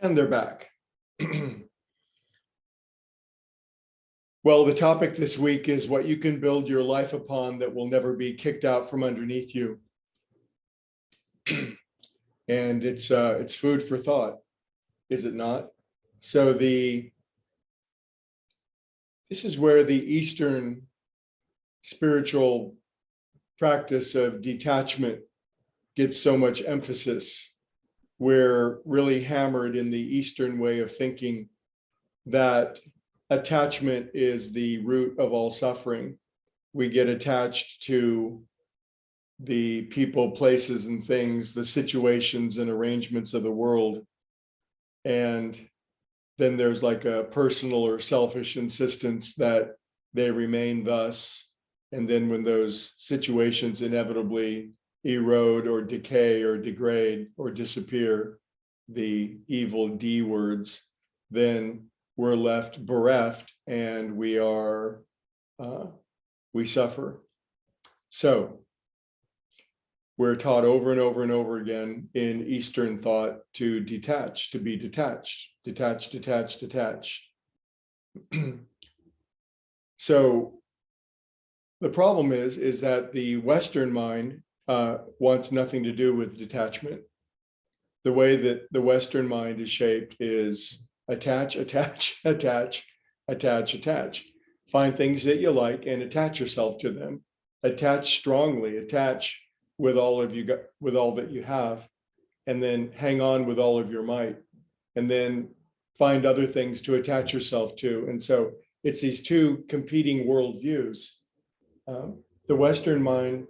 And they're back. Well, the topic this week is what you can build your life upon that will never be kicked out from underneath you. And it's food for thought, is it not? So this is where the Eastern spiritual practice of detachment gets so much emphasis. We're really hammered in the Eastern way of thinking that attachment is the root of all suffering. We get attached to the people, places, and things, the situations and arrangements of the world. And then there's like a personal or selfish insistence that they remain thus. And then when those situations inevitably erode or decay or degrade or disappear, the evil D words, then we're left bereft and we suffer. So we're taught over and over and over again in Eastern thought to detach, to be detached, detach, detach, detach. So the problem is that the Western mind wants nothing to do with detachment. The way that the Western mind is shaped is attach, attach, attach, attach, attach. Find things that you like and attach yourself to them. Attach strongly, attach with all that you have, and then hang on with all of your might, and then find other things to attach yourself to. And so it's these two competing worldviews. The Western mind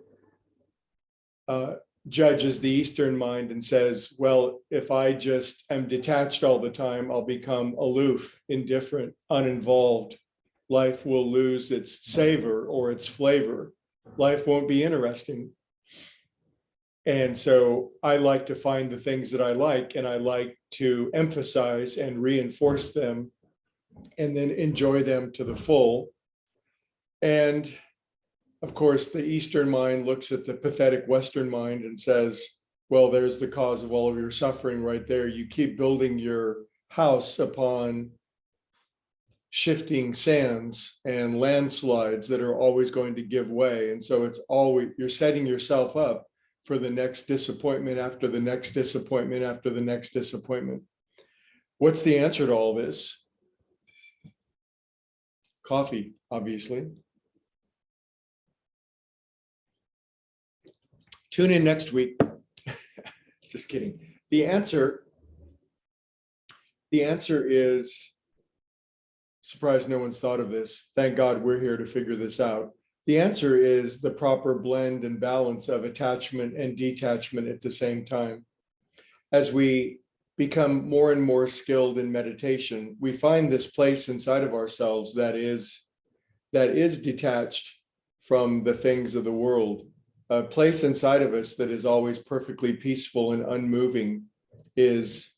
judges the Eastern mind and says, well, if I just am detached all the time, I'll become aloof, indifferent, uninvolved. Life will lose its savor or its flavor. Life won't be interesting. And so I like to find the things that I like, and I like to emphasize and reinforce them and then enjoy them to the full. And of course, the Eastern mind looks at the pathetic Western mind and says, well, there's the cause of all of your suffering right there. You keep building your house upon shifting sands and landslides that are always going to give way. And so you're setting yourself up for the next disappointment after the next disappointment after the next disappointment. What's the answer to all this? Coffee, obviously. Tune in next week. Just kidding. The answer is, surprised no one's thought of this. Thank God we're here to figure this out. The answer is the proper blend and balance of attachment and detachment at the same time. As we become more and more skilled in meditation, we find this place inside of ourselves that is detached from the things of the world. A place inside of us that is always perfectly peaceful and unmoving is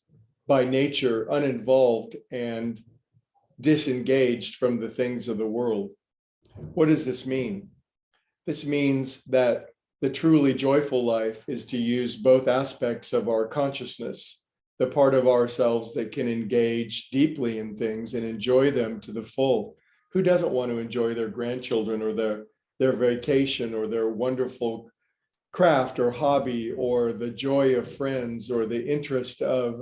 by nature uninvolved and disengaged from the things of the world. What does this mean? This means that the truly joyful life is to use both aspects of our consciousness, the part of ourselves that can engage deeply in things and enjoy them to the full. Who doesn't want to enjoy their grandchildren or their vacation or their wonderful craft or hobby or the joy of friends or the interest of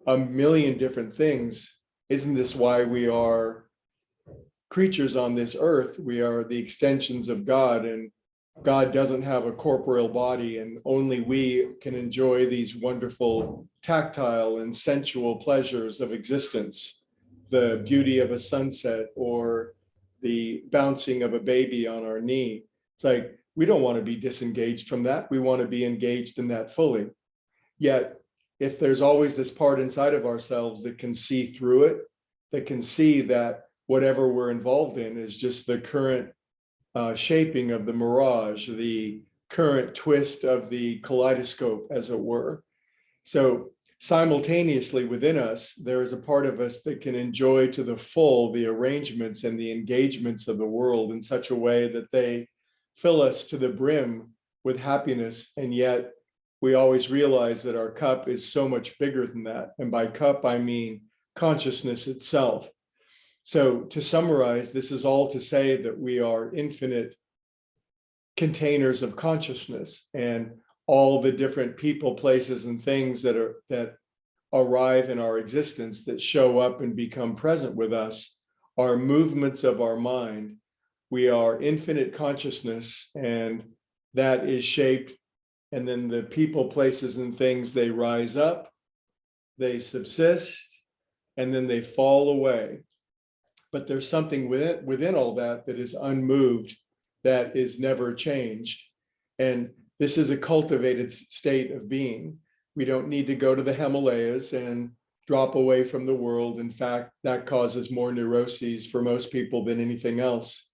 a million different things? Isn't this why we are creatures on this earth? We are the extensions of God, and God doesn't have a corporeal body, and only we can enjoy these wonderful tactile and sensual pleasures of existence, the beauty of a sunset or the bouncing of a baby on our knee. It's like, we don't want to be disengaged from that. We want to be engaged in that fully. Yet, if there's always this part inside of ourselves that can see through it, that can see that whatever we're involved in is just the current shaping of the mirage, the current twist of the kaleidoscope, as it were. So simultaneously within us, there is a part of us that can enjoy to the full the arrangements and the engagements of the world in such a way that they fill us to the brim with happiness, and yet we always realize that our cup is so much bigger than that. And by cup, I mean consciousness itself. So to summarize, this is all to say that we are infinite containers of consciousness, and all the different people, places, and things that arrive in our existence, that show up and become present with us, are movements of our mind. We are infinite consciousness, and that is shaped. And then the people, places, and things, they rise up, they subsist, and then they fall away. But there's something within all that that is unmoved, that is never changed. And this is a cultivated state of being. We don't need to go to the Himalayas and drop away from the world. In fact, that causes more neuroses for most people than anything else.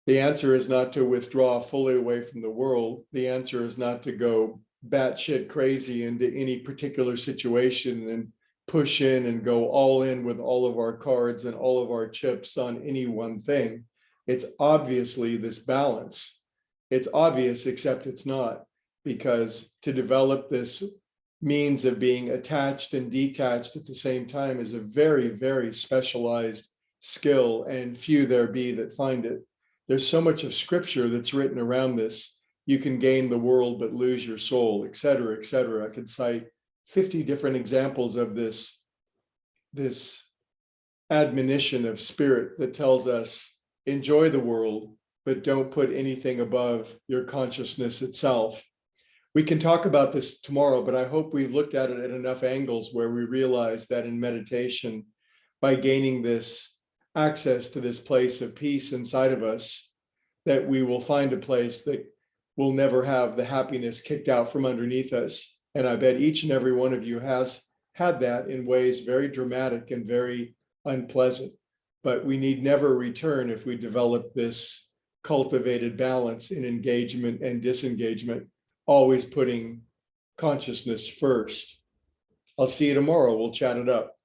The answer is not to withdraw fully away from the world. The answer is not to go batshit crazy into any particular situation and push in and go all in with all of our cards and all of our chips on any one thing. It's obviously this balance. It's obvious, except it's not, because to develop this means of being attached and detached at the same time is a very, very specialized skill, and few there be that find it. There's so much of scripture that's written around this. You can gain the world but lose your soul, et cetera, et cetera. I could cite 50 different examples of this admonition of spirit that tells us, enjoy the world, but don't put anything above your consciousness itself. We can talk about this tomorrow, but I hope we've looked at it at enough angles where we realize that in meditation, by gaining this access to this place of peace inside of us, that we will find a place that will never have the happiness kicked out from underneath us. And I bet each and every one of you has had that in ways very dramatic and very unpleasant. But we need never return if we develop this cultivated balance in engagement and disengagement, always putting consciousness first. I'll see you tomorrow. We'll chat it up.